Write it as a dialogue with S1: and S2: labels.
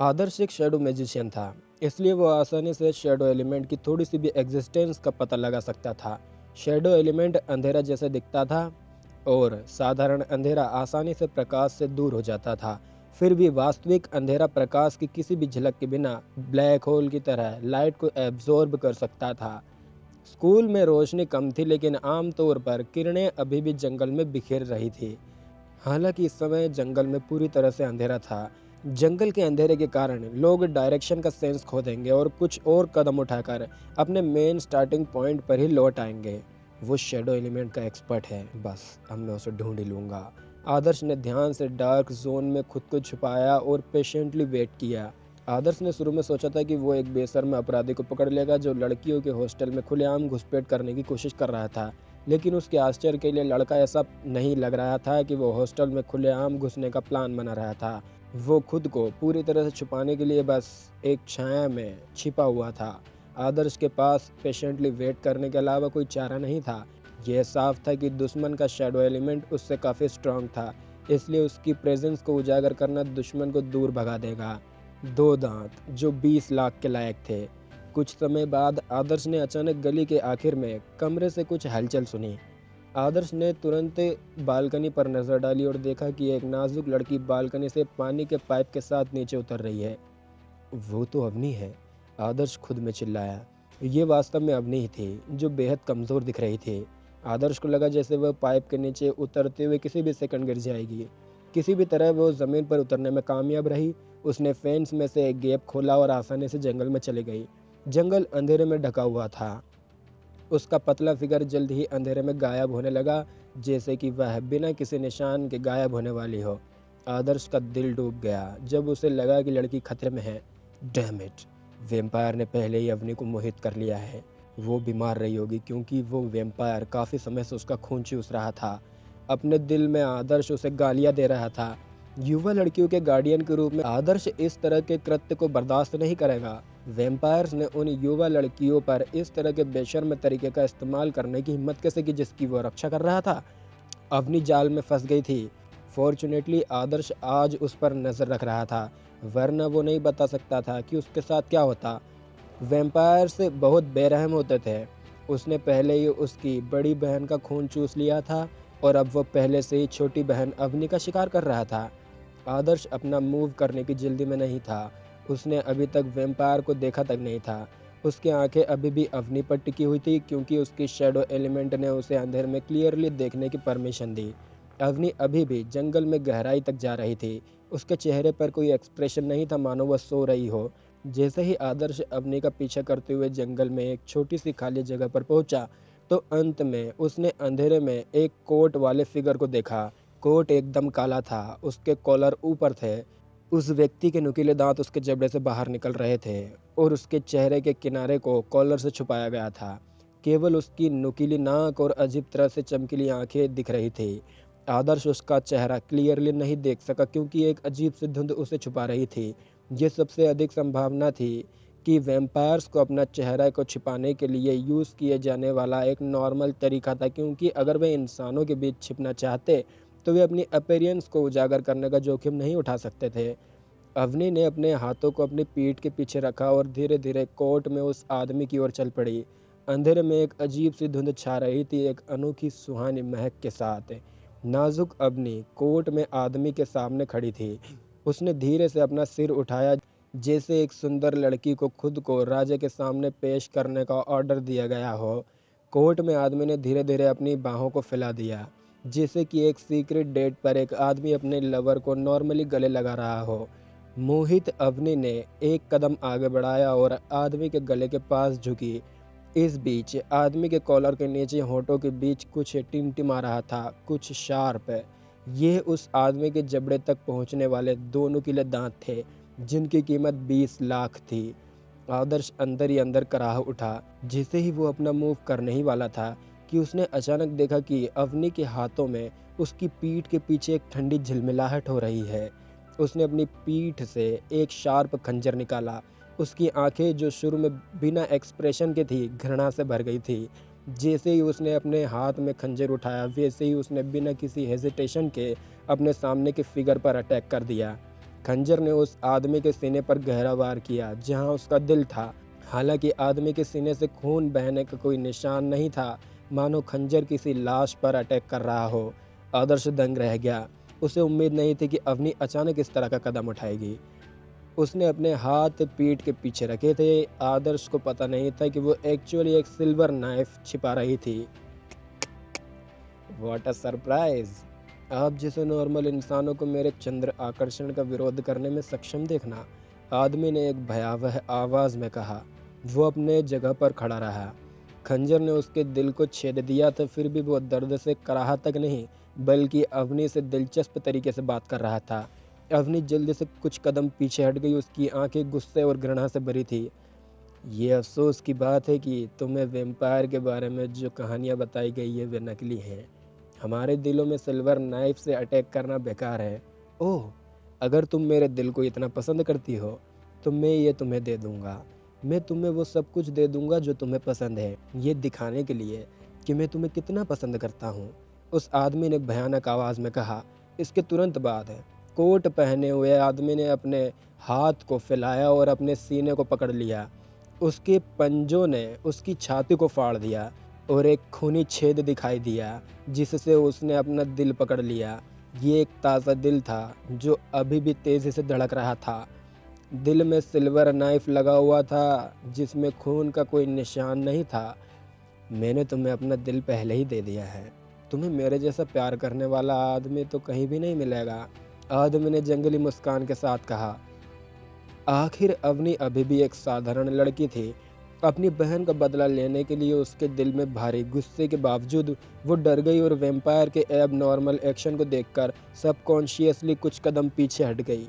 S1: आदर्श एक shadow magician था, इसलिए वो आसानी से शैडो एलिमेंट की थोड़ी सी भी एग्जिस्टेंस का पता लगा सकता था। शैडो एलिमेंट अंधेरा जैसे दिखता था और साधारण अंधेरा आसानी से प्रकाश से दूर हो जाता था। फिर भी वास्तविक अंधेरा प्रकाश की किसी भी झलक के बिना ब्लैक होल की तरह लाइट को एब्जॉर्ब कर सकता था। स्कूल में रोशनी कम थी, लेकिन आमतौर पर किरणें अभी भी जंगल में बिखेर रही थी। हालांकि इस समय जंगल में पूरी तरह से अंधेरा था। जंगल के अंधेरे के कारण लोग डायरेक्शन का सेंस खो देंगे और कुछ और कदम उठाकर अपने मेन स्टार्टिंग पॉइंट पर ही लौट आएंगे। वो शेडो एलिमेंट का एक्सपर्ट है, बस अब मैं उसे ढूंढ ही लूंगा। आदर्श ने ध्यान से डार्क जोन में खुद को छुपाया और पेशेंटली वेट किया। आदर्श ने शुरू में सोचा था कि वो एक बेशर्म अपराधी को पकड़ लेगा जो लड़कियों के हॉस्टल में खुलेआम घुसपैठ करने की कोशिश कर रहा था, लेकिन उसके आश्चर्य के लिए लड़का ऐसा नहीं लग रहा था कि वो हॉस्टल में खुलेआम घुसने का प्लान बना रहा था। वो खुद को पूरी तरह से छुपाने के लिए बस एक छाया में छिपा हुआ था। आदर्श के पास पेशेंटली वेट करने के अलावा कोई चारा नहीं था। यह साफ था कि दुश्मन का शैडो एलिमेंट उससे काफ़ी स्ट्रांग था, इसलिए उसकी प्रेजेंस को उजागर करना दुश्मन को दूर भगा देगा। दो दांत जो 20 लाख के लायक थे। कुछ समय बाद आदर्श ने अचानक गली के आखिर में कमरे से कुछ हलचल सुनी। आदर्श ने तुरंत बालकनी पर नजर डाली और देखा कि एक नाजुक लड़की बालकनी से पानी के पाइप के साथ नीचे उतर रही है। वो तो अवनी है, आदर्श खुद में चिल्लाया। ये वास्तव में अवनी ही थी, जो बेहद कमज़ोर दिख रही थी। आदर्श को लगा जैसे वह पाइप के नीचे उतरते हुए किसी भी सेकंड गिर जाएगी। किसी भी तरह वो ज़मीन पर उतरने में कामयाब रही। उसने फेंस में से एक गैप खोला और आसानी से जंगल में चली गई। जंगल अंधेरे में ढका हुआ था। उसका पतला फिगर जल्द ही अंधेरे में गायब होने लगा, जैसे कि वह बिना किसी निशान के गायब होने वाली हो। आदर्श का दिल डूब गया जब उसे लगा कि लड़की खतरे में है। Damn it! वेम्पायर ने पहले ही अवनी को मोहित कर लिया है। वो बीमार रही होगी, क्योंकि वो वेम्पायर काफ़ी समय से उसका खून चूस रहा था। अपने दिल में आदर्श उसे गालियाँ दे रहा था। युवा लड़कियों के गार्डियन के रूप में आदर्श इस तरह के कृत्य को बर्दाश्त नहीं करेगा। वेम्पायर्स ने उन युवा लड़कियों पर इस तरह के बेशर्म तरीके का इस्तेमाल करने की हिम्मत कैसे की जिसकी वो रक्षा कर रहा था। अवनी जाल में फंस गई थी। फॉर्चुनेटली आदर्श आज उस पर नज़र रख रहा था, वरना वो नहीं बता सकता था कि उसके साथ क्या होता। वैम्पायर्स बहुत बेरहम होते थे। उसने पहले ही उसकी बड़ी बहन का खून चूस लिया था और अब वो पहले से ही छोटी बहन अवनी का शिकार कर रहा था। आदर्श अपना मूव करने की जल्दी में नहीं था। उसने अभी तक वैम्पायर को देखा तक नहीं था। उसकी आंखें अभी भी अवनी पर टिकी हुई थी, क्योंकि उसकी शैडो एलिमेंट ने उसे अंधेरे में क्लियरली देखने की परमिशन दी। अवनी अभी भी जंगल में गहराई तक जा रही थी। उसके चेहरे पर कोई एक्सप्रेशन नहीं था, मानो वह सो रही हो। जैसे ही आदर्श अवनी का पीछा करते हुए जंगल में एक छोटी सी खाली जगह पर पहुंचा, तो अंत में उसने अंधेरे में एक कोट वाले फिगर को देखा। कोट एकदम काला था, उसके कॉलर ऊपर थे। उस व्यक्ति के नुकीले दांत उसके जबड़े से बाहर निकल रहे थे और उसके चेहरे के किनारे को कॉलर से छुपाया गया था। केवल उसकी नुकीली नाक और अजीब तरह से चमकीली आंखें दिख रही थी। आदर्श उसका चेहरा क्लियरली नहीं देख सका, क्योंकि एक अजीब सी धुंध उसे छुपा रही थी। ये सबसे अधिक संभावना थी कि वैम्पायर्स को अपना चेहरा को छिपाने के लिए यूज़ किए जाने वाला एक नॉर्मल तरीका था, क्योंकि अगर वे इंसानों के बीच छिपना चाहते तो वे अपनी अपीयरेंस को उजागर करने का जोखिम नहीं उठा सकते थे। अवनी ने अपने हाथों को अपनी पीठ के पीछे रखा और धीरे धीरे कोर्ट में उस आदमी की ओर चल पड़ी। अंधेरे में एक अजीब सी धुंध छा रही थी, एक अनोखी सुहानी महक के साथ। नाजुक अवनी कोर्ट में आदमी के सामने खड़ी थी। उसने धीरे से अपना सिर उठाया, जैसे एक सुंदर लड़की को खुद को राजा के सामने पेश करने का ऑर्डर दिया गया हो। कोर्ट में आदमी ने धीरे धीरे अपनी बाहों को फैला दिया, जैसे कि एक सीक्रेट डेट पर एक आदमी अपने लवर को नॉर्मली गले लगा रहा हो। मोहित अवनी ने एक कदम आगे बढ़ाया और आदमी के गले के पास झुकी। इस बीच आदमी के कॉलर के नीचे होठों के बीच कुछ टिमटिमा रहा था, कुछ शार्प। ये उस आदमी के जबड़े तक पहुंचने वाले दो नुकीले दांत थे, जिनकी कीमत 20 लाख थी। आदर्श अंदर ही अंदर कराह उठा। जैसे ही वो अपना मूव करने ही वाला था कि उसने अचानक देखा कि अवनी के हाथों में उसकी पीठ के पीछे एक ठंडी झिलमिलाहट हो रही है। उसने अपनी पीठ से एक शार्प खंजर निकाला। उसकी आंखें, जो शुरू में बिना एक्सप्रेशन के थी, घृणा से भर गई थी। जैसे ही उसने अपने हाथ में खंजर उठाया, वैसे ही उसने बिना किसी हेजिटेशन के अपने सामने के फिगर पर अटैक कर दिया। खंजर ने उस आदमी के सीने पर गहरा वार किया जहां उसका दिल था। हालांकि आदमी के सीने से खून बहने का कोई निशान नहीं था, मानो खंजर किसी लाश पर अटैक कर रहा हो। आदर्श दंग रह गया। उसे उम्मीद नहीं थी कि अवनी अचानक इस तरह का कदम उठाएगी। उसने अपने हाथ पीठ के पीछे रखे थे। आदर्श को पता नहीं था कि वो एक्चुअली एक सिल्वर नाइफ छिपा रही थी। What a surprise! आप जैसे नॉर्मल इंसानों को मेरे चंद्र आकर्षण का विरोध करने में सक्षम देखना, आदमी ने एक भयावह आवाज़ में कहा। वो अपने जगह पर खड़ा रहा। खंजर ने उसके दिल को छेद दिया था, फिर भी वो दर्द से कराहा तक नहीं, बल्कि अवनी से दिलचस्प तरीके से बात कर रहा था। अवनी जल्दी से कुछ कदम पीछे हट गई। उसकी आंखें गुस्से और घृणा से भरी थी। ये अफसोस की बात है कि तुम्हें वैम्पायर के बारे में जो कहानियाँ बताई गई है वे नकली हैं। हमारे दिलों में सिल्वर नाइफ से अटैक करना बेकार है। ओह, अगर तुम मेरे दिल को इतना पसंद करती हो तो मैं ये तुम्हें दे दूंगा। मैं तुम्हें वो सब कुछ दे दूंगा जो तुम्हें पसंद है, ये दिखाने के लिए कि मैं तुम्हें कितना पसंद करता हूँ, उस आदमी ने भयानक आवाज़ में कहा। इसके तुरंत बाद कोट पहने हुए आदमी ने अपने हाथ को फैलाया और अपने सीने को पकड़ लिया। उसके पंजों ने उसकी छाती को फाड़ दिया और एक खूनी छेद दिखाई दिया जिससे उसने अपना दिल पकड़ लिया। ये एक ताज़ा दिल था जो अभी भी तेज़ी से धड़क रहा था। दिल में सिल्वर नाइफ लगा हुआ था जिसमें खून का कोई निशान नहीं था। मैंने तुम्हें अपना दिल पहले ही दे दिया है। तुम्हें मेरे जैसा प्यार करने वाला आदमी तो कहीं भी नहीं मिलेगा, आदमी ने जंगली मुस्कान के साथ कहा। आखिर अवनी अभी भी एक साधारण लड़की थी। अपनी बहन का बदला लेने के लिए उसके दिल में भारी गुस्से के बावजूद वो डर गई और वैम्पायर के एब नॉर्मल एक्शन को देखकर सबकॉन्शियसली कुछ कदम पीछे हट गई।